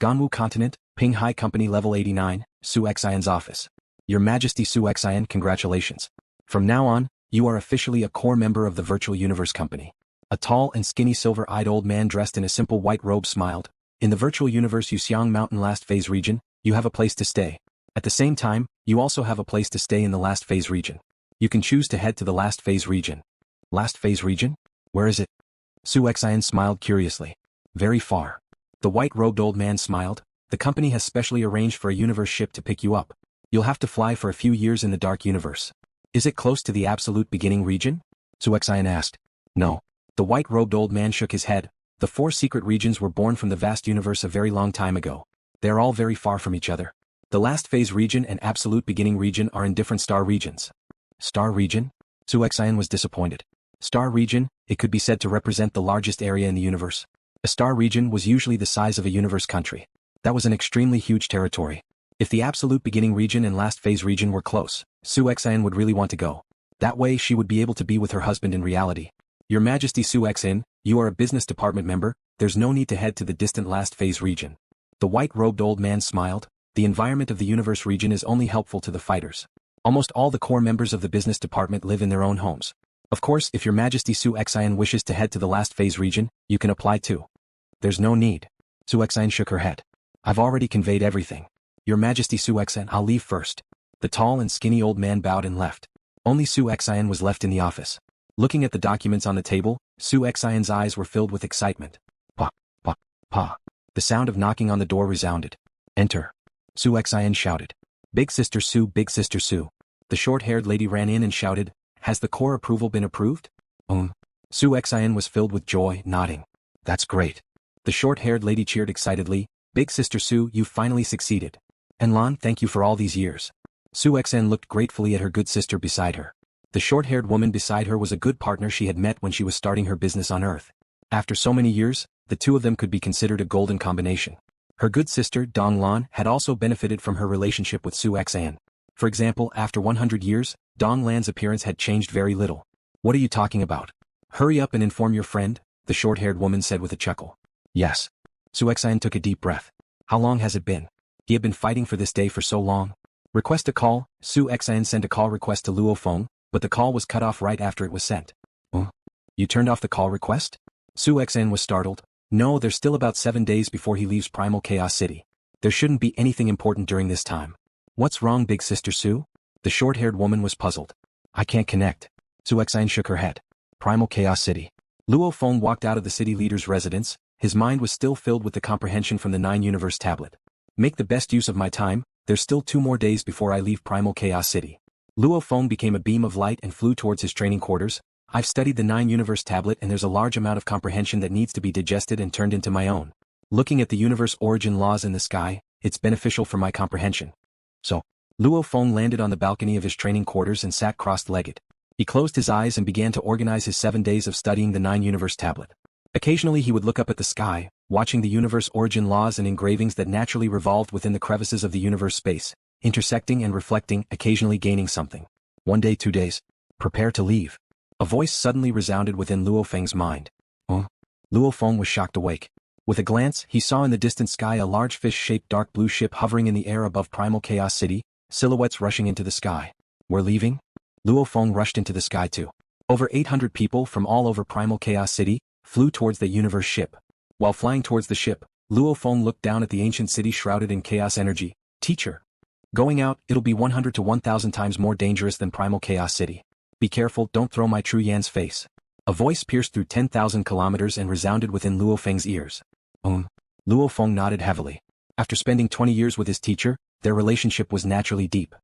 Ganwu Continent, Ping Hai Company Level 89, Su Xian's office. Your Majesty Su Xian, congratulations. From now on, you are officially a core member of the Virtual Universe Company. A tall and skinny silver-eyed old man dressed in a simple white robe smiled. In the Virtual Universe Yu Xiang Mountain Last Phase region, you have a place to stay. At the same time, you also have a place to stay in the Last Phase region. You can choose to head to the Last Phase region. Last Phase region? Where is it? Su Xian smiled curiously. Very far. The white-robed old man smiled. The company has specially arranged for a universe ship to pick you up. You'll have to fly for a few years in the Dark Universe. Is it close to the Absolute Beginning region? Su Xian asked. No. The white-robed old man shook his head. The 4 secret regions were born from the vast universe a very long time ago. They are all very far from each other. The Last Phase region and Absolute Beginning region are in different star regions. Star region? Su Xian was disappointed. Star region, it could be said to represent the largest area in the universe. A star region was usually the size of a universe country. That was an extremely huge territory. If the Absolute Beginning region and Last Phase region were close, Su Xian would really want to go. That way she would be able to be with her husband in reality. Your Majesty Su Xian, you are a business department member, there's no need to head to the distant Last Phase region. The white-robed old man smiled. The environment of the universe region is only helpful to the fighters. Almost all the core members of the business department live in their own homes. Of course, if Your Majesty Su Xian wishes to head to the Last Phase region, you can apply too. There's no need. Su Xian shook her head. I've already conveyed everything. Your Majesty Su Xian, I'll leave first. The tall and skinny old man bowed and left. Only Su Xian was left in the office. Looking at the documents on the table, Su Xian's eyes were filled with excitement. Pa, pa, pa. The sound of knocking on the door resounded. Enter. Su Xian shouted. Big Sister Su, Big Sister Su. The short-haired lady ran in and shouted, has the core approval been approved? Su Xian was filled with joy, nodding. That's great. The short-haired lady cheered excitedly. Big Sister Su, you finally succeeded. Enlan, thank you for all these years. Su Xian looked gratefully at her good sister beside her. The short-haired woman beside her was a good partner she had met when she was starting her business on Earth. After so many years, the two of them could be considered a golden combination. Her good sister, Dong Lan, had also benefited from her relationship with Su Xian. For example, after 100 years, Dong Lan's appearance had changed very little. What are you talking about? Hurry up and inform your friend, the short-haired woman said with a chuckle. Yes. Su Xian took a deep breath. How long has it been? He had been fighting for this day for so long. Request a call. Su Xian sent a call request to Luo Feng, but the call was cut off right after it was sent. You turned off the call request? Su Xian was startled. No, there's still about 7 days before he leaves Primal Chaos City. There shouldn't be anything important during this time. What's wrong, Big Sister Su? The short-haired woman was puzzled. I can't connect. Su Xian shook her head. Primal Chaos City. Luo Feng walked out of the city leader's residence. His mind was still filled with the comprehension from the 9-universe tablet. Make the best use of my time, there's still 2 more days before I leave Primal Chaos City. Luo Feng became a beam of light and flew towards his training quarters. I've studied the 9-universe tablet and there's a large amount of comprehension that needs to be digested and turned into my own. Looking at the universe origin laws in the sky, it's beneficial for my comprehension. So, Luo Feng landed on the balcony of his training quarters and sat crossed-legged. He closed his eyes and began to organize his 7 days of studying the 9-universe tablet. Occasionally he would look up at the sky, watching the universe origin laws and engravings that naturally revolved within the crevices of the universe space, intersecting and reflecting, occasionally gaining something. 1 day, 2 days. Prepare to leave. A voice suddenly resounded within Luo Feng's mind. Luo Feng was shocked awake. With a glance, he saw in the distant sky a large fish-shaped dark blue ship hovering in the air above Primal Chaos City, silhouettes rushing into the sky. We're leaving? Luo Feng rushed into the sky too. Over 800 people from all over Primal Chaos City flew towards the universe ship. While flying towards the ship, Luo Feng looked down at the ancient city shrouded in chaos energy. Teacher. Going out, it'll be 100 to 1,000 times more dangerous than Primal Chaos City. Be careful, don't throw my True Yan's face. A voice pierced through 10,000 kilometers and resounded within Luo Feng's ears. Luo Feng nodded heavily. After spending 20 years with his teacher, their relationship was naturally deep.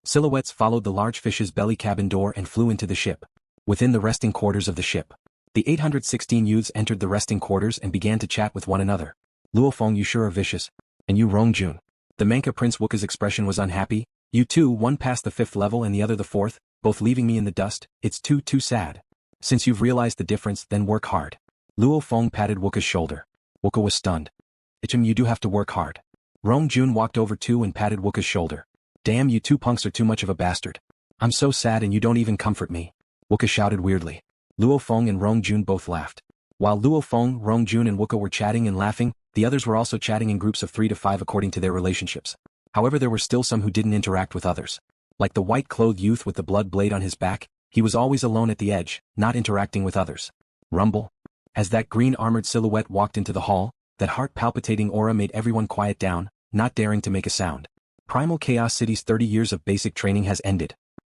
Silhouettes followed the large fish's belly cabin door and flew into the ship. Within the resting quarters of the ship, the 816 youths entered the resting quarters and began to chat with one another. Luo Feng, you sure are vicious. And you, Rongjun. The Manka Prince Wuka's expression was unhappy. You two, one passed the 5th level and the other the 4th, both leaving me in the dust. It's too sad. Since you've realized the difference, then work hard. Luo Feng patted Wuka's shoulder. Wuka was stunned. Ichim, you do have to work hard. Rongjun walked over too and patted Wuka's shoulder. Damn, you two punks are too much of a bastard. I'm so sad and you don't even comfort me. Wuka shouted weirdly. Luo Feng and Rongjun both laughed. While Luo Feng, Rongjun and Wuka were chatting and laughing, The others were also chatting in groups of 3 to 5 according to their relationships. However, there were still some who didn't interact with others. Like the white-clothed youth with the blood blade on his back, he was always alone at the edge, not interacting with others. Rumble. As that green-armored silhouette walked into the hall, that heart-palpitating aura made everyone quiet down, not daring to make a sound. Primal Chaos City's 30 years of basic training has ended.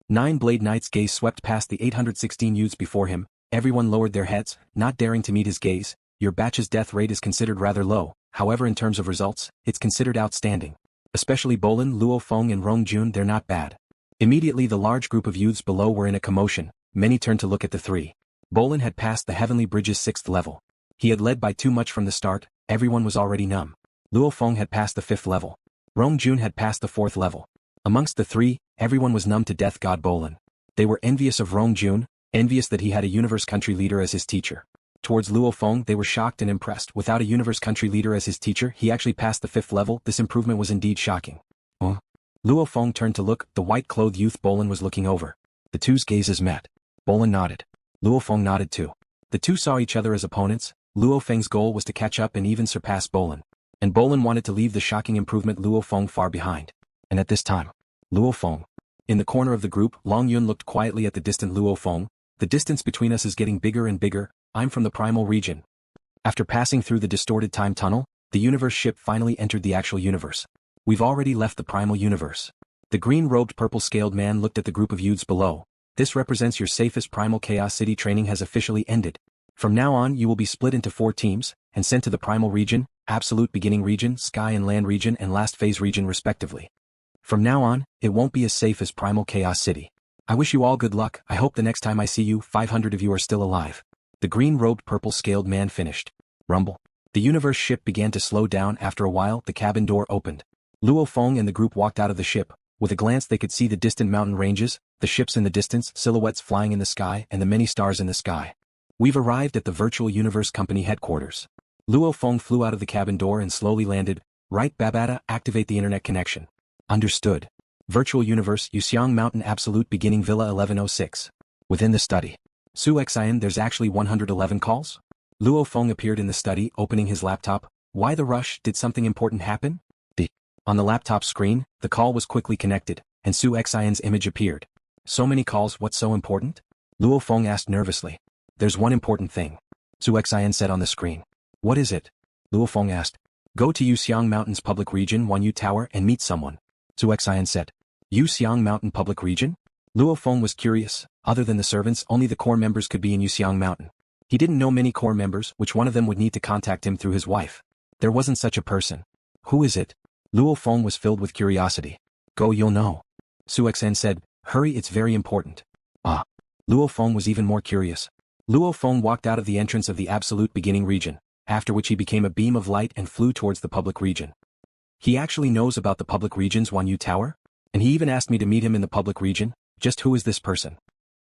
Nine-Blade Knight's gaze swept past the 816 youths before him. Everyone lowered their heads, not daring to meet his gaze. Your batch's death rate is considered rather low, however in terms of results, it's considered outstanding. Especially Bolin, Luo Feng and Rongjun, they're not bad. Immediately the large group of youths below were in a commotion. Many turned to look at the three. Bolin had passed the Heavenly Bridge's 6th level. He had led by too much from the start, everyone was already numb. Luo Feng had passed the 5th level. Rongjun had passed the 4th level. Amongst the three, everyone was numb to death god Bolin. They were envious of Rongjun, envious that he had a universe country leader as his teacher. Towards Luo Feng they were shocked and impressed. Without a universe country leader as his teacher, he actually passed the 5th level. This improvement was indeed shocking. Luo Feng turned to look. The white-clothed youth Bolin was looking over. The two's gazes met. Bolin nodded. Luo Feng nodded too. The two saw each other as opponents. Luo Feng's goal was to catch up and even surpass Bolin. And Bolin wanted to leave the shocking improvement Luo Feng far behind. And at this time, Luo Feng. In the corner of the group, Long Yun looked quietly at the distant Luo Feng. The distance between us is getting bigger and bigger. I'm from the Primal region. After passing through the distorted time tunnel, the universe ship finally entered the actual universe. We've already left the Primal universe. The green-robed purple-scaled man looked at the group of youths below. This represents your safest Primal Chaos City training has officially ended. From now on you will be split into 4 teams, and sent to the Primal region, Absolute Beginning region, Sky and Land region and Last Phase region respectively. From now on, it won't be as safe as Primal Chaos City. I wish you all good luck. I hope the next time I see you, 500 of you are still alive. The green-robed purple-scaled man finished. Rumble. The universe ship began to slow down. After a while, the cabin door opened. Luo Feng and the group walked out of the ship. With a glance they could see the distant mountain ranges, the ships in the distance, silhouettes flying in the sky, and the many stars in the sky. We've arrived at the Virtual Universe Company headquarters. Luo Feng flew out of the cabin door and slowly landed. Right, Babata, activate the internet connection. Understood. Virtual Universe, Yu Xiang Mountain Absolute Beginning Villa 1106. Within the study. Su Xian, there's actually 111 calls? Luo Feng appeared in the study, opening his laptop. Why the rush? Did something important happen? On the laptop screen, the call was quickly connected, and Su Xian's image appeared. So many calls, what's so important? Luo Feng asked nervously. There's one important thing. Su Xian said on the screen. What is it? Luo Feng asked. Go to Yu Xiang Mountain's public region, Wan Yu Tower, and meet someone. Su Xian said. Yu Xiang Mountain public region? Luo Feng was curious. Other than the servants, only the core members could be in Yu Xiang Mountain. He didn't know many core members, which one of them would need to contact him through his wife. There wasn't such a person. Who is it? Luo Feng was filled with curiosity. Go, you'll know. Su Xian said, hurry, it's very important. Luo Feng was even more curious. Luo Feng walked out of the entrance of the Absolute Beginning region, after which he became a beam of light and flew towards the public region. He actually knows about the public region's Wan Yu Tower? And he even asked me to meet him in the public region. Just who is this person?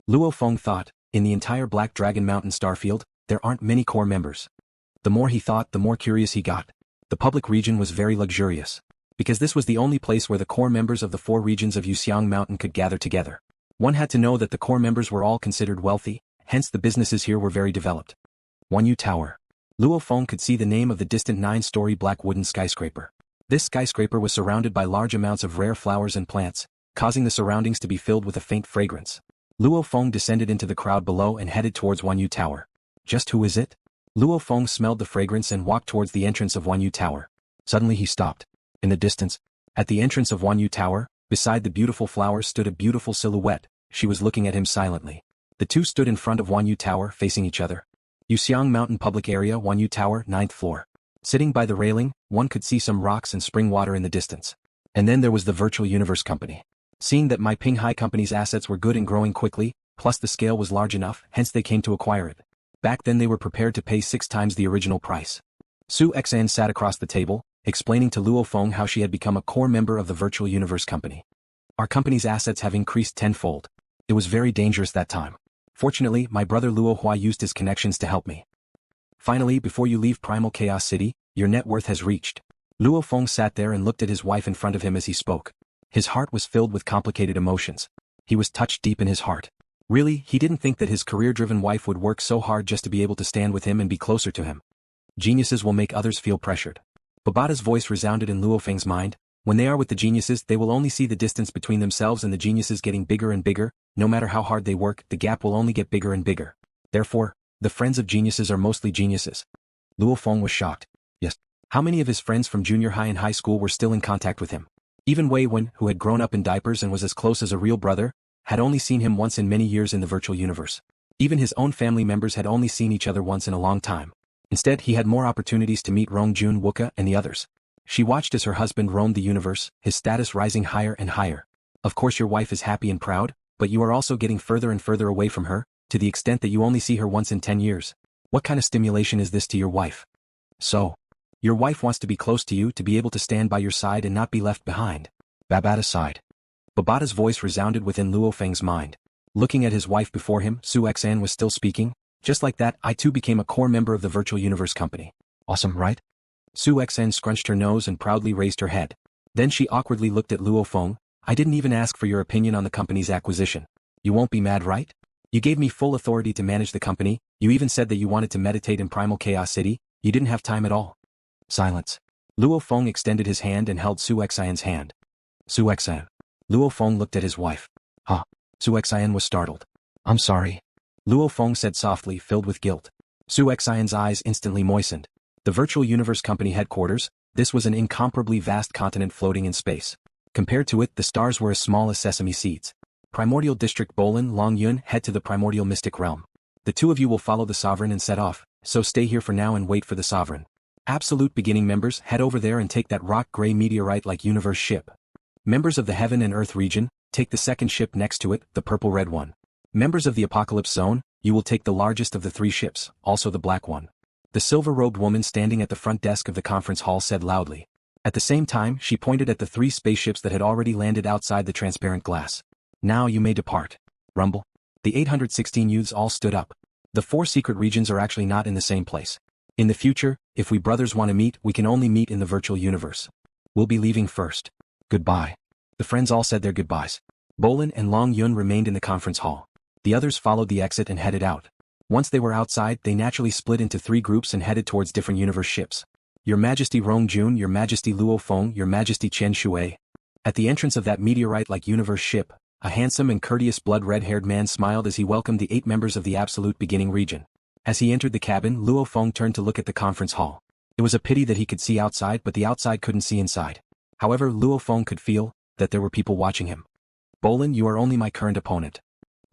Luo Feng thought, in the entire Black Dragon Mountain starfield, there aren't many core members. The more he thought, the more curious he got. The public region was very luxurious. Because this was the only place where the core members of the 4 regions of Yu Xiang Mountain could gather together. One had to know that the core members were all considered wealthy, hence the businesses here were very developed. Wan Yu Tower. Luo Feng could see the name of the distant 9-story black wooden skyscraper. This skyscraper was surrounded by large amounts of rare flowers and plants, causing the surroundings to be filled with a faint fragrance. Luo Feng descended into the crowd below and headed towards Wan Yu Tower. Just who is it? Luo Feng smelled the fragrance and walked towards the entrance of Wan Yu Tower. Suddenly he stopped. In the distance, at the entrance of Wan Yu Tower, beside the beautiful flowers stood a beautiful silhouette. She was looking at him silently. The two stood in front of Wan Yu Tower, facing each other. Yu Xiang Mountain Public Area, Wan Yu Tower, 9th floor. Sitting by the railing, one could see some rocks and spring water in the distance. And then there was the Virtual Universe Company. Seeing that my Ping Hai Company's assets were good and growing quickly, plus the scale was large enough, hence they came to acquire it. Back then they were prepared to pay 6 times the original price. Su Xian sat across the table, explaining to Luo Feng how she had become a core member of the Virtual Universe Company. Our company's assets have increased tenfold. It was very dangerous that time. Fortunately, my brother Luo Hua used his connections to help me. Finally, before you leave Primal Chaos City, your net worth has reached. Luo Feng sat there and looked at his wife in front of him as he spoke. His heart was filled with complicated emotions. He was touched deep in his heart. Really, he didn't think that his career-driven wife would work so hard just to be able to stand with him and be closer to him. Geniuses will make others feel pressured. Babata's voice resounded in Luo Feng's mind. When they are with the geniuses, they will only see the distance between themselves and the geniuses getting bigger and bigger. No matter how hard they work, the gap will only get bigger and bigger. Therefore, the friends of geniuses are mostly geniuses. Luo Feng was shocked. Yes. How many of his friends from junior high and high school were still in contact with him? Even Wei Wen, who had grown up in diapers and was as close as a real brother, had only seen him once in many years in the virtual universe. Even his own family members had only seen each other once in a long time. Instead, he had more opportunities to meet Rong Jun Wuka and the others. She watched as her husband roamed the universe, his status rising higher and higher. Of course your wife is happy and proud, but you are also getting further and further away from her, to the extent that you only see her once in 10 years. What kind of stimulation is this to your wife? So, your wife wants to be close to you, to be able to stand by your side and not be left behind. Babata sighed. Babata's voice resounded within Luo Feng's mind. Looking at his wife before him, Su Xan was still speaking. Just like that, I too became a core member of the virtual universe company. Awesome, right? Su Xan scrunched her nose and proudly raised her head. Then she awkwardly looked at Luo Feng. I didn't even ask for your opinion on the company's acquisition. You won't be mad, right? You gave me full authority to manage the company. You even said that you wanted to meditate in Primal Chaos City. You didn't have time at all. Silence. Luo Feng extended his hand and held Su Xian's hand. Su Xian. Luo Feng looked at his wife. Huh? Su Xian was startled. I'm sorry. Luo Feng said softly, filled with guilt. Su Xian's eyes instantly moistened. The Virtual Universe Company headquarters, this was an incomparably vast continent floating in space. Compared to it, the stars were as small as sesame seeds. Primordial District Bolin, Long Yun, head to the Primordial Mystic Realm. The two of you will follow the Sovereign and set off, so stay here for now and wait for the Sovereign. Absolute Beginning members, head over there and take that rock-gray meteorite-like universe ship. Members of the Heaven and Earth region, take the second ship next to it, the purple-red one. Members of the Apocalypse Zone, you will take the largest of the 3 ships, also the black one. The silver-robed woman standing at the front desk of the conference hall said loudly. At the same time, she pointed at the 3 spaceships that had already landed outside the transparent glass. Now you may depart. Rumble. The 816 youths all stood up. The 4 secret regions are actually not in the same place. In the future, if we brothers want to meet, we can only meet in the virtual universe. We'll be leaving first. Goodbye. The friends all said their goodbyes. Bolin and Long Yun remained in the conference hall. The others followed the exit and headed out. Once they were outside, they naturally split into 3 groups and headed towards different universe ships. Your Majesty Rong Jun, Your Majesty Luo Feng, Your Majesty Chen Shui. At the entrance of that meteorite-like universe ship, a handsome and courteous blood-red-haired man smiled as he welcomed the 8 members of the Absolute Beginning region. As he entered the cabin, Luo Feng turned to look at the conference hall. It was a pity that he could see outside, but the outside couldn't see inside. However, Luo Feng could feel that there were people watching him. Bolin, you are only my current opponent.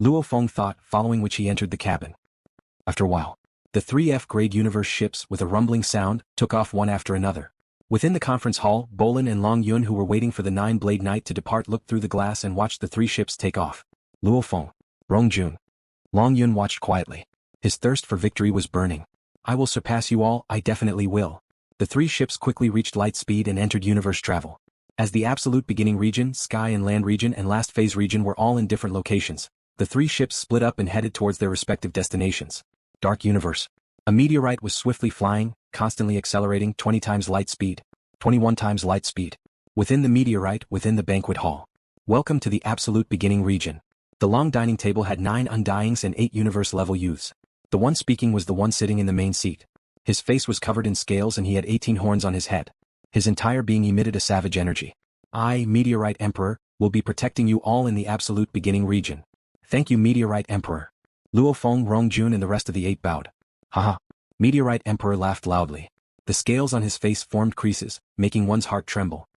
Luo Feng thought, following which he entered the cabin. After a while, the 3 F-grade universe ships, with a rumbling sound, took off one after another. Within the conference hall, Bolin and Long Yun, who were waiting for the 9-blade knight to depart, looked through the glass and watched the 3 ships take off. Luo Feng. Rong Jun. Long Yun watched quietly. His thirst for victory was burning. I will surpass you all, I definitely will. The 3 ships quickly reached light speed and entered universe travel. As the Absolute Beginning region, Sky and Land region and Last Phase region were all in different locations, the 3 ships split up and headed towards their respective destinations. Dark Universe. A meteorite was swiftly flying, constantly accelerating 20 times light speed, 21 times light speed. Within the meteorite, within the banquet hall. Welcome to the Absolute Beginning region. The long dining table had 9 undyings and 8 universe-level youths. The one speaking was the one sitting in the main seat. His face was covered in scales and he had 18 horns on his head. His entire being emitted a savage energy. I, Meteorite Emperor, will be protecting you all in the Absolute Beginning region. Thank you, Meteorite Emperor. Luo Feng, Rong Jun and the rest of the 8 bowed. Haha. Meteorite Emperor laughed loudly. The scales on his face formed creases, making one's heart tremble.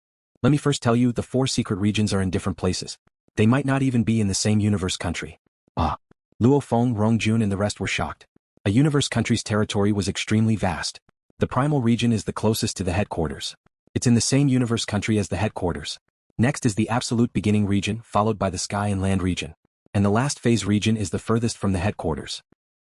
Let me first tell you, the 4 secret regions are in different places. They might not even be in the same universe country. Ah. Luo Feng, Rong Jun and the rest were shocked. A universe country's territory was extremely vast. The Primal region is the closest to the headquarters. It's in the same universe country as the headquarters. Next is the Absolute Beginning region, followed by the Sky and Land region. And the Last Phase region is the furthest from the headquarters.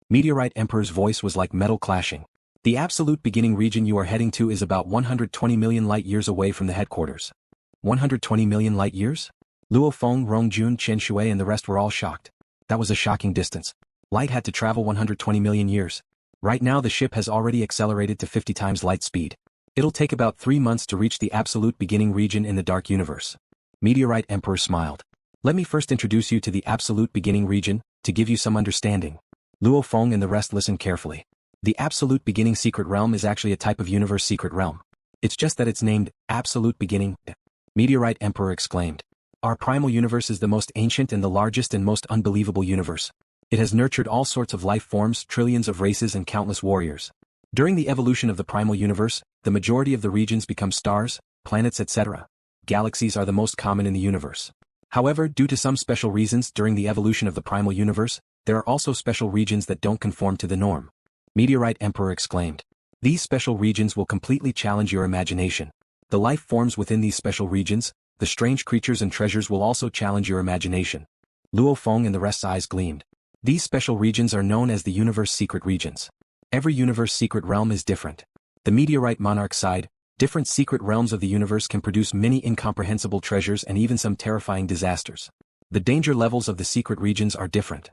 Meteorite Emperor's voice was like metal clashing. The Absolute Beginning region you are heading to is about 120 million light-years away from the headquarters. 120 million light-years? Luo Feng, Rong Jun, Chen Shui and the rest were all shocked. That was a shocking distance. Light had to travel 120 million years. Right now the ship has already accelerated to 50 times light speed. It'll take about 3 months to reach the Absolute Beginning region in the Dark Universe. Meteorite Emperor smiled. Let me first introduce you to the Absolute Beginning region, to give you some understanding. Luo Feng and the rest listened carefully. The Absolute Beginning Secret Realm is actually a type of universe secret realm. It's just that it's named Absolute Beginning. Meteorite Emperor exclaimed. Our primal universe is the most ancient and the largest and most unbelievable universe. It has nurtured all sorts of life forms, trillions of races and countless warriors. During the evolution of the primal universe, the majority of the regions become stars, planets, etc. Galaxies are the most common in the universe. However, due to some special reasons during the evolution of the primal universe, there are also special regions that don't conform to the norm. Meteorite Emperor exclaimed. These special regions will completely challenge your imagination. The life forms within these special regions, the strange creatures and treasures will also challenge your imagination. Luo Feng and the rest's eyes gleamed. These special regions are known as the universe secret regions. Every universe secret realm is different. The meteorite monarch sighed, different secret realms of the universe can produce many incomprehensible treasures and even some terrifying disasters. The danger levels of the secret regions are different.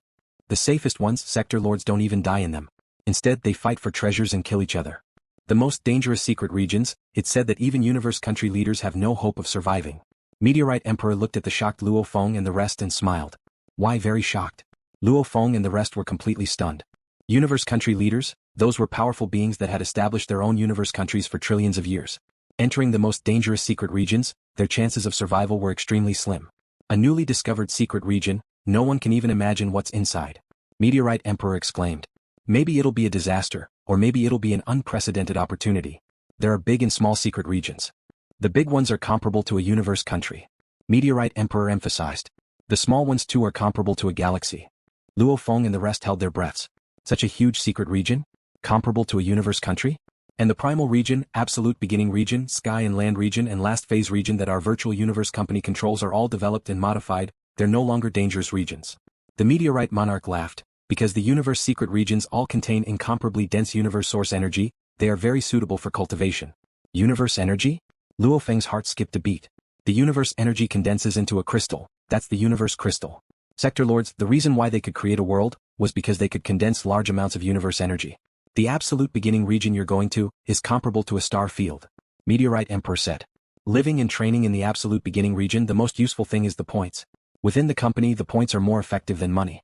The safest ones, sector lords, don't even die in them. Instead, they fight for treasures and kill each other. The most dangerous secret regions, it's said that even universe country leaders have no hope of surviving. Meteorite Emperor looked at the shocked Luo Feng and the rest and smiled. Why very shocked? Luo Feng and the rest were completely stunned. Universe country leaders, those were powerful beings that had established their own universe countries for trillions of years. Entering the most dangerous secret regions, their chances of survival were extremely slim. A newly discovered secret region, no one can even imagine what's inside. Meteorite Emperor exclaimed. Maybe it'll be a disaster, or maybe it'll be an unprecedented opportunity. There are big and small secret regions. The big ones are comparable to a universe country. Meteorite Emperor emphasized. The small ones too are comparable to a galaxy. Luo Feng and the rest held their breaths. Such a huge secret region? Comparable to a universe country? And the primal region, absolute beginning region, sky and land region and last phase region that our virtual universe company controls are all developed and modified, they're no longer dangerous regions. The meteorite monarch laughed, because the universe secret regions all contain incomparably dense universe source energy, they are very suitable for cultivation. Universe energy? LuoFeng's heart skipped a beat. The universe energy condenses into a crystal, that's the universe crystal. Sector lords, the reason why they could create a world, was because they could condense large amounts of universe energy. The absolute beginning region you're going to, is comparable to a star field. Meteorite Emperor said. Living and training in the absolute beginning region, the most useful thing is the points. Within the company, the points are more effective than money.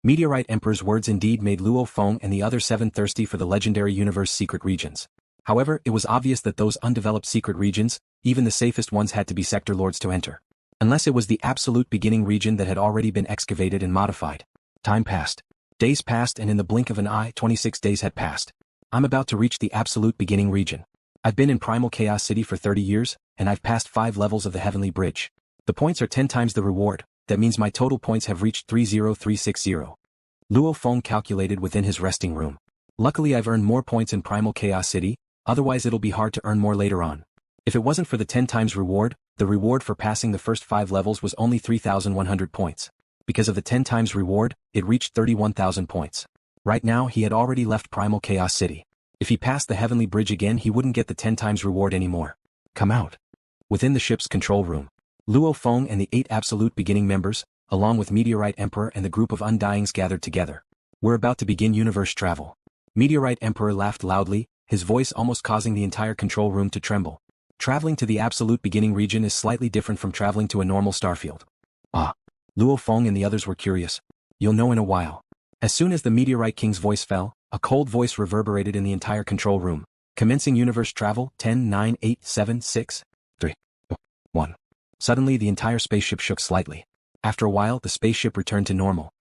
Meteorite Emperor's words indeed made Luo Feng and the other 7 thirsty for the legendary universe secret regions. However, it was obvious that those undeveloped secret regions, even the safest ones, had to be sector lords to enter. Unless it was the absolute beginning region that had already been excavated and modified. Time passed. Days passed and in the blink of an eye 26 days had passed. I'm about to reach the absolute beginning region. I've been in Primal Chaos City for 30 years, and I've passed 5 levels of the Heavenly Bridge. The points are 10 times the reward, that means my total points have reached 30360. Luo Feng calculated within his resting room. Luckily I've earned more points in Primal Chaos City, otherwise it'll be hard to earn more later on. If it wasn't for the 10 times reward, the reward for passing the first 5 levels was only 3,100 points. Because of the 10 times reward, it reached 31,000 points. Right now he had already left Primal Chaos City. If he passed the Heavenly Bridge again he wouldn't get the 10 times reward anymore. Come out. Within the ship's control room, Luo Feng and the 8 absolute beginning members, along with Meteorite Emperor and the group of Undyings gathered together. We're about to begin universe travel. Meteorite Emperor laughed loudly, his voice almost causing the entire control room to tremble. Traveling to the absolute beginning region is slightly different from traveling to a normal starfield. Ah. Luo Feng and the others were curious. You'll know in a while. As soon as the Meteorite King's voice fell, a cold voice reverberated in the entire control room. Commencing universe travel, 10, 9, 8, 7, 6, 3, 1. Suddenly the entire spaceship shook slightly. After a while the spaceship returned to normal.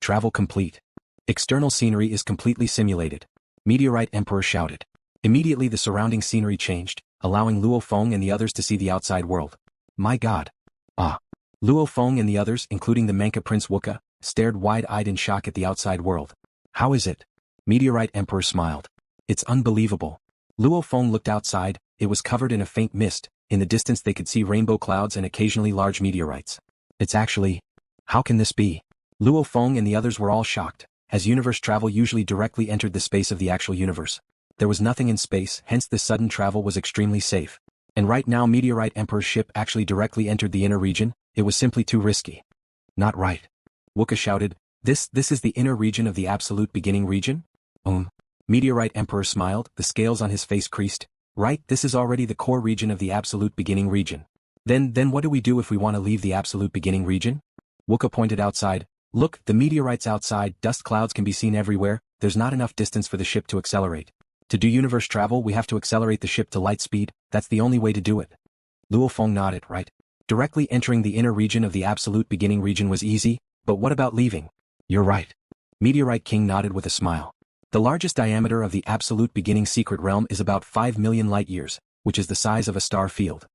Travel complete. External scenery is completely simulated. Meteorite Emperor shouted. Immediately the surrounding scenery changed, allowing Luo Feng and the others to see the outside world. My God. Ah. Luo Feng and the others, including the Manka Prince Wuka, stared wide-eyed in shock at the outside world. How is it? Meteorite Emperor smiled. It's unbelievable. Luo Feng looked outside, it was covered in a faint mist, in the distance they could see rainbow clouds and occasionally large meteorites. It's actually... How can this be? Luo Feng and the others were all shocked, as universe travel usually directly entered the space of the actual universe. There was nothing in space, hence this sudden travel was extremely safe. And right now Meteorite Emperor's ship actually directly entered the inner region. It was simply too risky. Not right. Wuka shouted, This is the inner region of the absolute beginning region? Meteorite Emperor smiled, the scales on his face creased. Right, this is already the core region of the absolute beginning region. Then what do we do if we want to leave the absolute beginning region? Wuka pointed outside. Look, the meteorites outside, dust clouds can be seen everywhere, there's not enough distance for the ship to accelerate. To do universe travel we have to accelerate the ship to light speed, that's the only way to do it. LuoFeng nodded, right? Directly entering the inner region of the absolute beginning region was easy, but what about leaving? You're right. Meteorite King nodded with a smile. The largest diameter of the absolute beginning secret realm is about 5 million light-years, which is the size of a star field.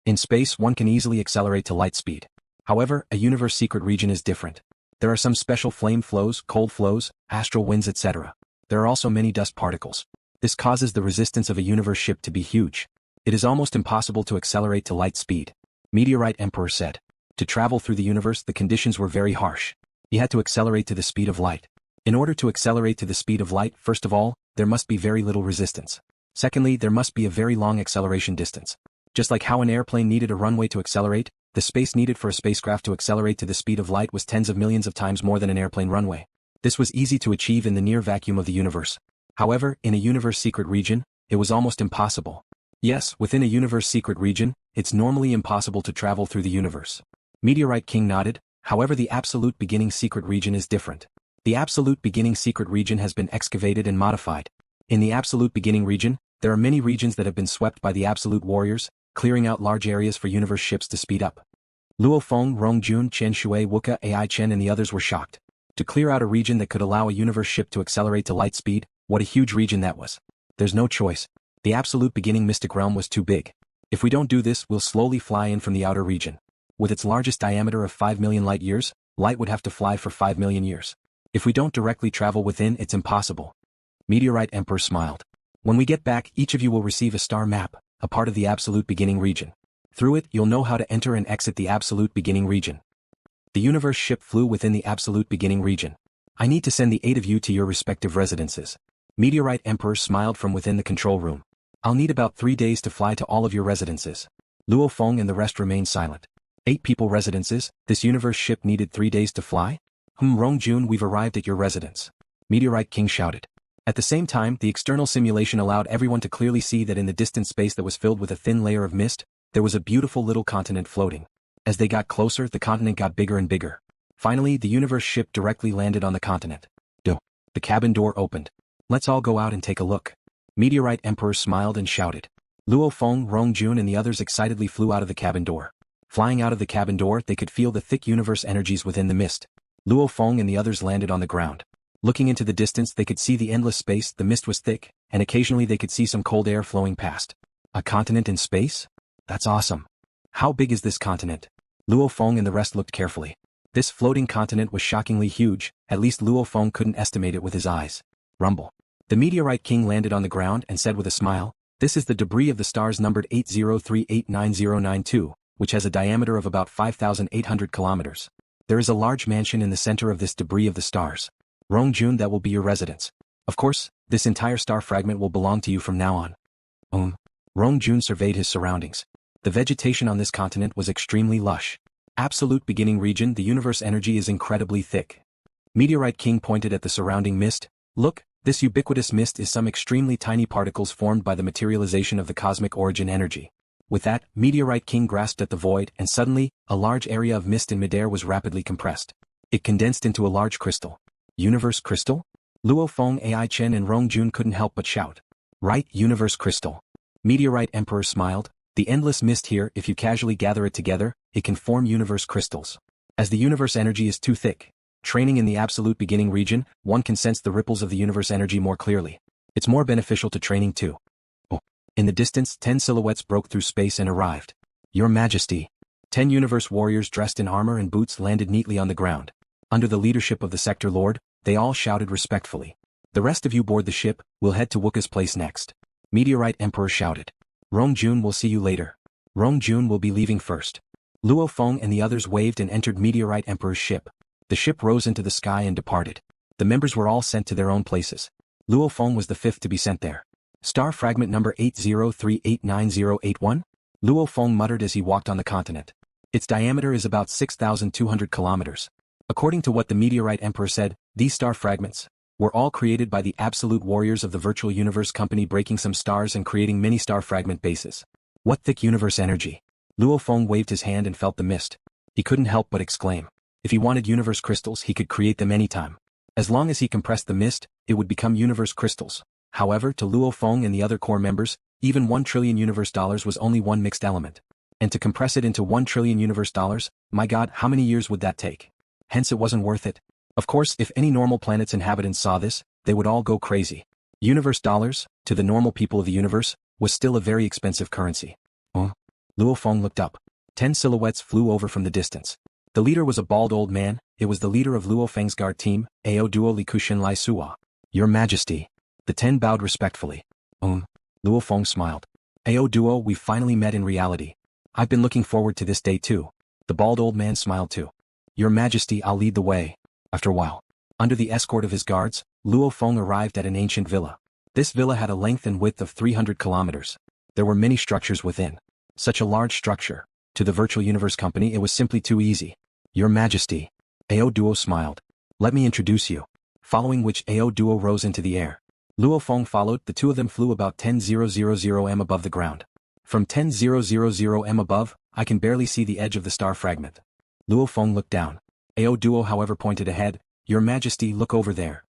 In space one can easily accelerate to light speed. However, a universe secret region is different. There are some special flame flows, cold flows, astral winds etc. There are also many dust particles. This causes the resistance of a universe ship to be huge. It is almost impossible to accelerate to light speed. Meteorite Emperor said. To travel through the universe the conditions were very harsh. He had to accelerate to the speed of light. In order to accelerate to the speed of light, first of all, there must be very little resistance. Secondly, there must be a very long acceleration distance. Just like how an airplane needed a runway to accelerate, the space needed for a spacecraft to accelerate to the speed of light was tens of millions of times more than an airplane runway. This was easy to achieve in the near vacuum of the universe. However, in a universe secret region, it was almost impossible. Yes, within a universe secret region, it's normally impossible to travel through the universe. Meteorite King nodded, however the absolute beginning secret region is different. The absolute beginning secret region has been excavated and modified. In the absolute beginning region, there are many regions that have been swept by the absolute warriors, clearing out large areas for universe ships to speed up. Luo Feng, Rongjun, Chen Shui, Wuka, Ai Chen and the others were shocked. To clear out a region that could allow a universe ship to accelerate to light speed, what a huge region that was. There's no choice. The absolute beginning mystic realm was too big. If we don't do this, we'll slowly fly in from the outer region. With its largest diameter of 5 million light-years, light would have to fly for 5 million years. If we don't directly travel within, it's impossible. Meteorite Emperor smiled. When we get back, each of you will receive a star map, a part of the absolute beginning region. Through it, you'll know how to enter and exit the absolute beginning region. The universe ship flew within the absolute beginning region. I need to send the 8 of you to your respective residences. Meteorite Emperor smiled from within the control room. I'll need about 3 days to fly to all of your residences. Luo Feng and the rest remained silent. 8 people residences, this universe ship needed 3 days to fly? Rongjun, we've arrived at your residence. Meteorite King shouted. At the same time, the external simulation allowed everyone to clearly see that in the distant space that was filled with a thin layer of mist, there was a beautiful little continent floating. As they got closer, the continent got bigger and bigger. Finally, the universe ship directly landed on the continent. The cabin door opened. Let's all go out and take a look. Meteorite Emperor smiled and shouted. Luo Feng, Rongjun and the others excitedly flew out of the cabin door. Flying out of the cabin door, they could feel the thick universe energies within the mist. Luo Feng and the others landed on the ground. Looking into the distance they could see the endless space, the mist was thick, and occasionally they could see some cold air flowing past. A continent in space? That's awesome. How big is this continent? Luo Feng and the rest looked carefully. This floating continent was shockingly huge, at least Luo Feng couldn't estimate it with his eyes. Rumble. The Meteorite King landed on the ground and said with a smile, this is the debris of the stars numbered 803899092, which has a diameter of about 5,800 kilometers. There is a large mansion in the center of this debris of the stars. Rongjun, that will be your residence. Of course, this entire star fragment will belong to you from now on. Rongjun surveyed his surroundings. The vegetation on this continent was extremely lush. Absolute beginning region, the universe energy is incredibly thick. Meteorite King pointed at the surrounding mist. Look, this ubiquitous mist is some extremely tiny particles formed by the materialization of the cosmic origin energy. With that, Meteorite King grasped at the void and suddenly, a large area of mist in midair was rapidly compressed. It condensed into a large crystal. Universe crystal? Luo Feng, Ai Chen and Rongjun couldn't help but shout. Right, universe crystal. Meteorite Emperor smiled. The endless mist here, if you casually gather it together, it can form universe crystals. As the universe energy is too thick, training in the absolute beginning region, one can sense the ripples of the universe energy more clearly. It's more beneficial to training too. In the distance, 10 silhouettes broke through space and arrived. Your Majesty. 10 universe warriors dressed in armor and boots landed neatly on the ground. Under the leadership of the Sector Lord, they all shouted respectfully. The rest of you board the ship, we'll head to Wuka's place next. Meteorite Emperor shouted. Rongjun, will see you later. Rongjun will be leaving first. Luo Feng and the others waved and entered Meteorite Emperor's ship. The ship rose into the sky and departed. The members were all sent to their own places. Luo Feng was the 5th to be sent there. Star fragment number 803898081? Luo Feng muttered as he walked on the continent. Its diameter is about 6,200 kilometers. According to what the Meteorite Emperor said, these star fragments were all created by the absolute warriors of the Virtual Universe Company breaking some stars and creating many star fragment bases. What thick universe energy! Luo Feng waved his hand and felt the mist. He couldn't help but exclaim. If he wanted universe crystals, he could create them anytime. As long as he compressed the mist, it would become universe crystals. However, to Luo Feng and the other core members, even 1 trillion universe dollars was only one mixed element. And to compress it into 1 trillion universe dollars, my god, how many years would that take? Hence it wasn't worth it. Of course, if any normal planet's inhabitants saw this, they would all go crazy. Universe dollars, to the normal people of the universe, was still a very expensive currency. Luo Feng looked up. 10 silhouettes flew over from the distance. The leader was a bald old man. It was the leader of Luo Feng's guard team, Ao Duo Li Kushin Lai Suwa. Your Majesty. The 10 bowed respectfully. Luo Feng smiled. Ao Duo, we finally met in reality. I've been looking forward to this day too. The bald old man smiled too. Your Majesty, I'll lead the way. After a while, under the escort of his guards, Luo Feng arrived at an ancient villa. This villa had a length and width of 300 kilometers. There were many structures within. Such a large structure. To the Virtual Universe Company it was simply too easy. Your Majesty. Ao Duo smiled. Let me introduce you. Following which Ao Duo rose into the air. Luo Feng followed. The two of them flew about 10,000 m above the ground. From 10,000 m above, I can barely see the edge of the star fragment. Luo Feng looked down. Ao Duo however pointed ahead. Your Majesty, look over there.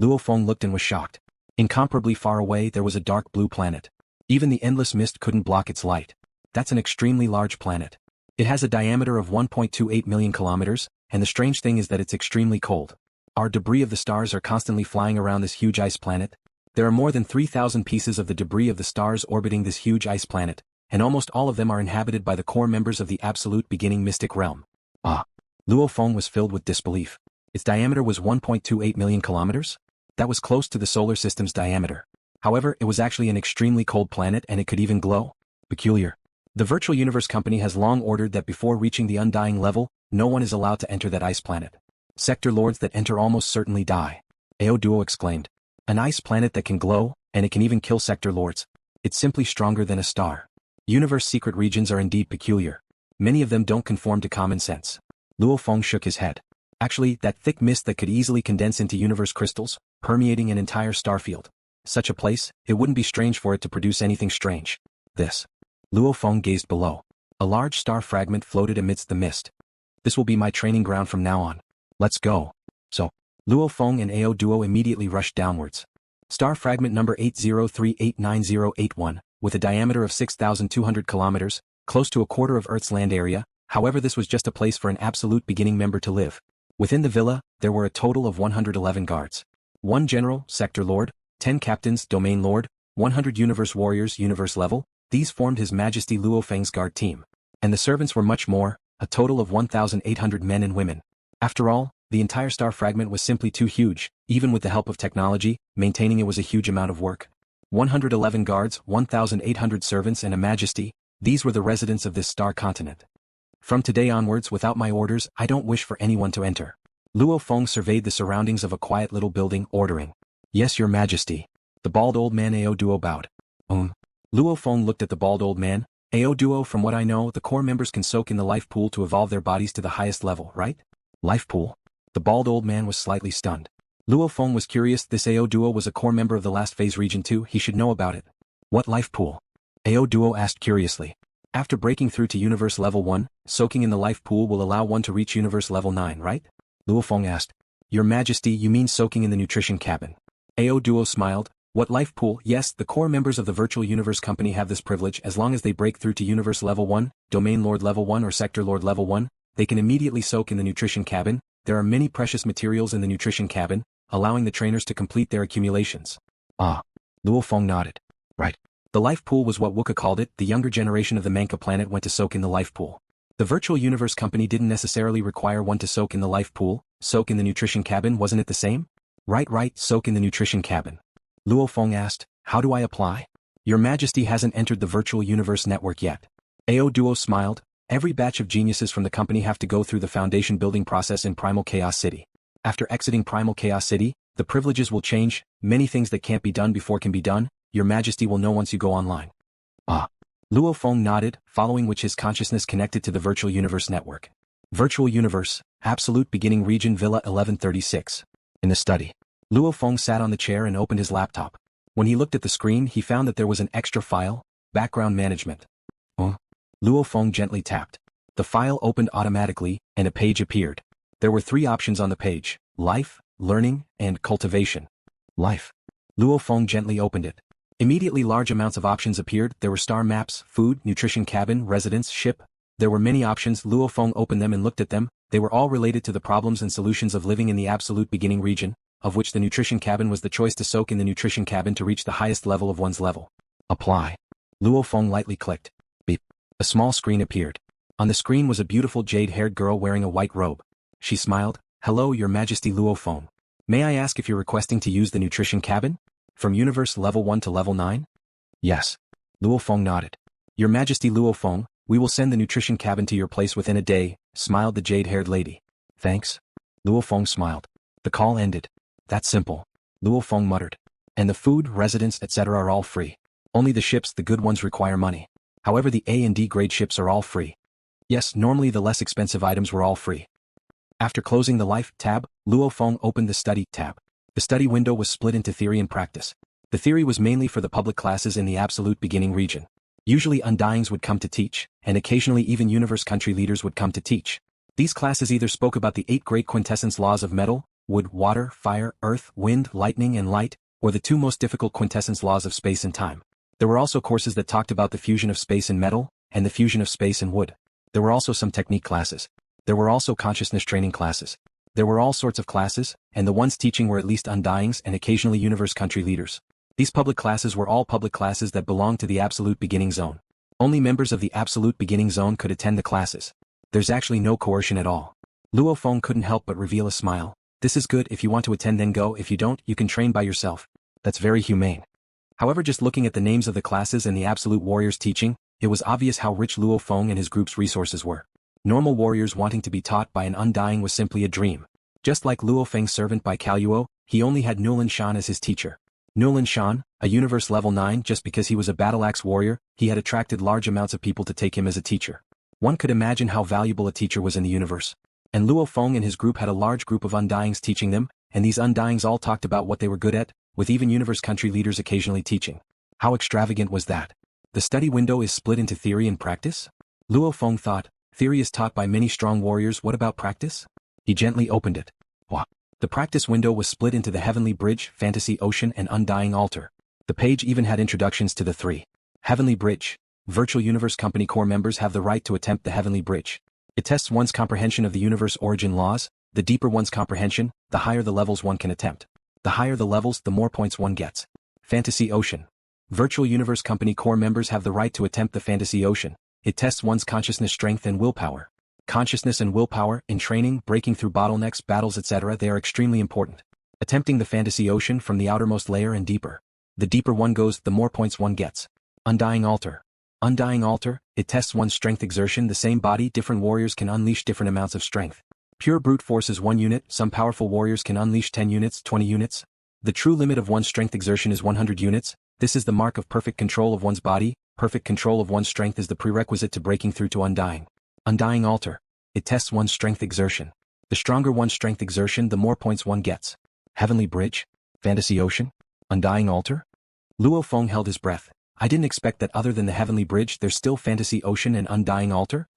Luo Feng looked and was shocked. Incomparably far away there was a dark blue planet. Even the endless mist couldn't block its light. That's an extremely large planet. It has a diameter of 1.28 million kilometers, and the strange thing is that it's extremely cold. Our debris of the stars are constantly flying around this huge ice planet. There are more than 3,000 pieces of the debris of the stars orbiting this huge ice planet, and almost all of them are inhabited by the core members of the absolute beginning mystic realm. Luo Feng was filled with disbelief. Its diameter was 1.28 million kilometers? That was close to the solar system's diameter. However, it was actually an extremely cold planet and it could even glow. Peculiar. The Virtual Universe Company has long ordered that before reaching the undying level, no one is allowed to enter that ice planet. Sector lords that enter almost certainly die. Ao Duo exclaimed. An ice planet that can glow, and it can even kill sector lords. It's simply stronger than a star. Universe secret regions are indeed peculiar. Many of them don't conform to common sense. Luo Feng shook his head. Actually, that thick mist that could easily condense into universe crystals, permeating an entire star field. Such a place, it wouldn't be strange for it to produce anything strange. This. Luo Feng gazed below. A large star fragment floated amidst the mist. This will be my training ground from now on. Let's go. So, Luo Feng and Ao Duo immediately rushed downwards. Star fragment number 803898081, with a diameter of 6,200 kilometers, close to a quarter of Earth's land area. However, this was just a place for an absolute beginning member to live. Within the villa, there were a total of 111 guards. 1 general, sector lord, 10 captains, domain lord, 100 universe warriors, universe level. These formed His Majesty Luo Feng's guard team. And the servants were much more, a total of 1,800 men and women. After all, the entire star fragment was simply too huge. Even with the help of technology, maintaining it was a huge amount of work. 111 guards, 1,800 servants and a majesty, these were the residents of this star continent. From today onwards, without my orders, I don't wish for anyone to enter. Luo Feng surveyed the surroundings of a quiet little building, ordering. Yes, your majesty. The bald old man Ao Duo bowed. Luo Feng looked at the bald old man. Ao Duo, from what I know, the core members can soak in the life pool to evolve their bodies to the highest level, right? Life pool? The bald old man was slightly stunned. Luo Feng was curious. This Ao Duo was a core member of the last phase region too. He should know about it. What life pool? Ao Duo asked curiously. After breaking through to universe level 1, soaking in the life pool will allow one to reach universe level 9, right? Luo Feng asked. Your majesty, you mean soaking in the nutrition cabin? Ao Duo smiled. What life pool? Yes, the core members of the Virtual Universe Company have this privilege. As long as they break through to universe level 1, domain lord level 1 or sector lord level 1, they can immediately soak in the nutrition cabin. There are many precious materials in the nutrition cabin, allowing the trainers to complete their accumulations. Luo Feng nodded. Right. The life pool was what Wuka called it. The younger generation of the Manka planet went to soak in the life pool. The Virtual Universe Company didn't necessarily require one to soak in the life pool. Soak in the nutrition cabin, wasn't it the same? Right, soak in the nutrition cabin. Luo Feng asked, how do I apply? Your majesty hasn't entered the Virtual Universe Network yet. Ao Duo smiled. Every batch of geniuses from the company have to go through the foundation building process in Primal Chaos City. After exiting Primal Chaos City, the privileges will change. Many things that can't be done before can be done. Your majesty will know once you go online. Luo Feng nodded, following which his consciousness connected to the Virtual Universe Network. Virtual Universe, Absolute Beginning Region Villa 1136. In the study. Luo Feng sat on the chair and opened his laptop. When he looked at the screen, he found that there was an extra file, Background Management. Luo Feng gently tapped. The file opened automatically, and a page appeared. There were 3 options on the page: life, learning, and cultivation. Life. Luo Feng gently opened it. Immediately large amounts of options appeared. There were star maps, food, nutrition cabin, residence, ship. There were many options. Luo Feng opened them and looked at them. They were all related to the problems and solutions of living in the absolute beginning region, of which the nutrition cabin was the choice to soak in the nutrition cabin to reach the highest level of one's level. Apply. Luo Feng lightly clicked. Beep. A small screen appeared. On the screen was a beautiful jade-haired girl wearing a white robe. She smiled. Hello, Your Majesty Luo Feng. May I ask if you're requesting to use the nutrition cabin? From universe level 1 to level 9? Yes. Luo Feng nodded. Your Majesty Luo Feng, we will send the nutrition cabin to your place within a day, smiled the jade-haired lady. Thanks. Luo Feng smiled. The call ended. That's simple. Luo Feng muttered. And the food, residence, etc. are all free. Only the ships, the good ones, require money. However, the A and D grade ships are all free. Yes, normally the less expensive items were all free. After closing the Life tab, Luo Feng opened the Study tab. The study window was split into theory and practice. The theory was mainly for the public classes in the absolute beginning region. Usually undyings would come to teach, and occasionally even universe country leaders would come to teach. These classes either spoke about the 8 great quintessence laws of metal, wood, water, fire, earth, wind, lightning and light, or the 2 most difficult quintessence laws of space and time. There were also courses that talked about the fusion of space and metal, and the fusion of space and wood. There were also some technique classes. There were also consciousness training classes. There were all sorts of classes, and the ones teaching were at least undyings and occasionally universe country leaders. These public classes were all public classes that belonged to the absolute beginning zone. Only members of the absolute beginning zone could attend the classes. There's actually no coercion at all. Luo Feng couldn't help but reveal a smile. This is good. If you want to attend, then go. If you don't, you can train by yourself. That's very humane. However, just looking at the names of the classes and the absolute warriors teaching, it was obvious how rich Luo Feng and his group's resources were. Normal warriors wanting to be taught by an undying was simply a dream. Just like Luo Feng's servant by Kaluo, he only had Nulan Shan as his teacher. Nulan Shan, a universe level 9, just because he was a battle axe warrior, he had attracted large amounts of people to take him as a teacher. One could imagine how valuable a teacher was in the universe. And Luo Feng and his group had a large group of undyings teaching them, and these undyings all talked about what they were good at, with even universe country leaders occasionally teaching. How extravagant was that? The study window is split into theory and practice? Luo Feng thought. Theory is taught by many strong warriors. What about practice? He gently opened it. What? The practice window was split into the Heavenly Bridge, Fantasy Ocean and Undying Altar. The page even had introductions to the 3. Heavenly Bridge. Virtual Universe Company core members have the right to attempt the Heavenly Bridge. It tests one's comprehension of the universe origin laws. The deeper one's comprehension, the higher the levels one can attempt. The higher the levels, the more points one gets. Fantasy Ocean. Virtual Universe Company core members have the right to attempt the Fantasy Ocean. It tests one's consciousness strength and willpower. Consciousness and willpower, in training, breaking through bottlenecks, battles, etc. they are extremely important. Attempting the Fantasy Ocean from the outermost layer and deeper. The deeper one goes, the more points one gets. Undying Altar. Undying Altar, it tests one's strength exertion. The same body, different warriors can unleash different amounts of strength. Pure brute force is 1 unit, some powerful warriors can unleash 10 units, 20 units. The true limit of one's strength exertion is 100 units. This is the mark of perfect control of one's body. Perfect control of one's strength is the prerequisite to breaking through to undying. Undying Altar. It tests one's strength exertion. The stronger one's strength exertion, the more points one gets. Heavenly Bridge? Fantasy Ocean? Undying Altar? Luo Feng held his breath. I didn't expect that other than the Heavenly Bridge there's still Fantasy Ocean and Undying Altar?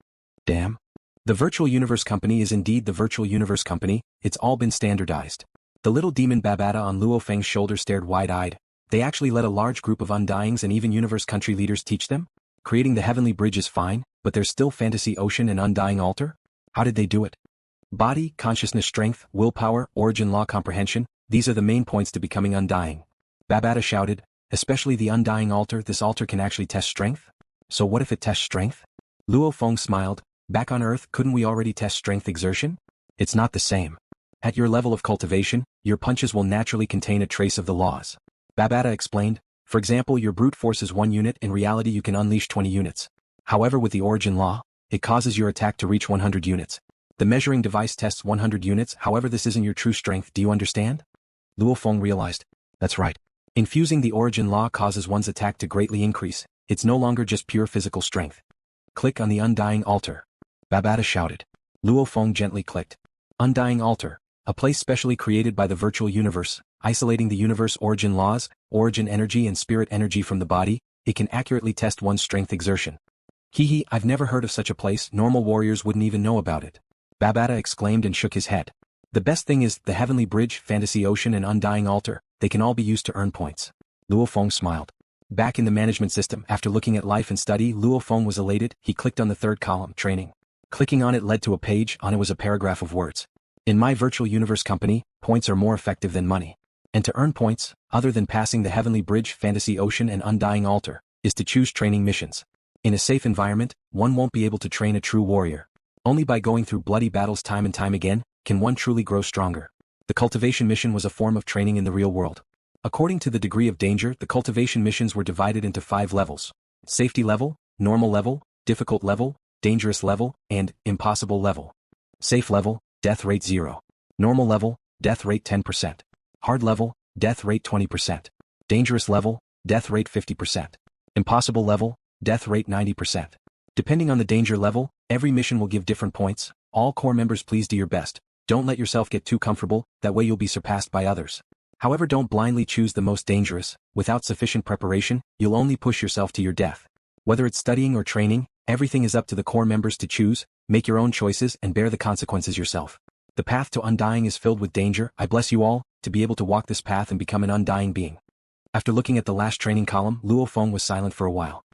Damn. The Virtual Universe Company is indeed the Virtual Universe Company. It's all been standardized. The little demon Babata on Luo Feng's shoulder stared wide-eyed. They actually let a large group of undyings and even universe country leaders teach them? Creating the Heavenly Bridge is fine, but there's still Fantasy Ocean and Undying Altar? How did they do it? Body, consciousness strength, willpower, origin law comprehension, these are the main points to becoming undying. Babata shouted, especially the Undying Altar. This altar can actually test strength? So what if it tests strength? Luo Feng smiled. Back on Earth, couldn't we already test strength exertion? It's not the same. At your level of cultivation, your punches will naturally contain a trace of the laws. Babata explained, for example, your brute force is 1 unit, in reality you can unleash 20 units. However, with the origin law, it causes your attack to reach 100 units. The measuring device tests 100 units, however this isn't your true strength, do you understand? Luo Feng realized. That's right. Infusing the origin law causes one's attack to greatly increase. It's no longer just pure physical strength. Click on the Undying Altar. Babata shouted. Luo Feng gently clicked. Undying Altar. A place specially created by the virtual universe, isolating the universe origin laws, origin energy and spirit energy from the body, it can accurately test one's strength exertion. Hee, I've never heard of such a place. Normal warriors wouldn't even know about it. Babata exclaimed and shook his head. The best thing is, the Heavenly Bridge, Fantasy Ocean and Undying Altar, they can all be used to earn points. Luo Feng smiled. Back in the management system, after looking at life and study, Luo Feng was elated. He clicked on the third column, training. Clicking on it led to a page. On it was a paragraph of words. In my virtual universe company, points are more effective than money. And to earn points, other than passing the Heavenly Bridge, Fantasy Ocean and Undying Altar, is to choose training missions. In a safe environment, one won't be able to train a true warrior. Only by going through bloody battles time and time again, can one truly grow stronger. The cultivation mission was a form of training in the real world. According to the degree of danger, the cultivation missions were divided into 5 levels: safety level, normal level, difficult level, dangerous level, and impossible level. Safe level, death rate 0. Normal level, death rate 10%. Hard level, death rate 20%. Dangerous level, death rate 50%. Impossible level, death rate 90%. Depending on the danger level, every mission will give different points. All core members, please do your best. Don't let yourself get too comfortable, that way you'll be surpassed by others. However, don't blindly choose the most dangerous. Without sufficient preparation, you'll only push yourself to your death. Whether it's studying or training, everything is up to the core members to choose. Make your own choices and bear the consequences yourself. The path to undying is filled with danger. I bless you all, to be able to walk this path and become an undying being. After looking at the last training column, Luo Feng was silent for a while.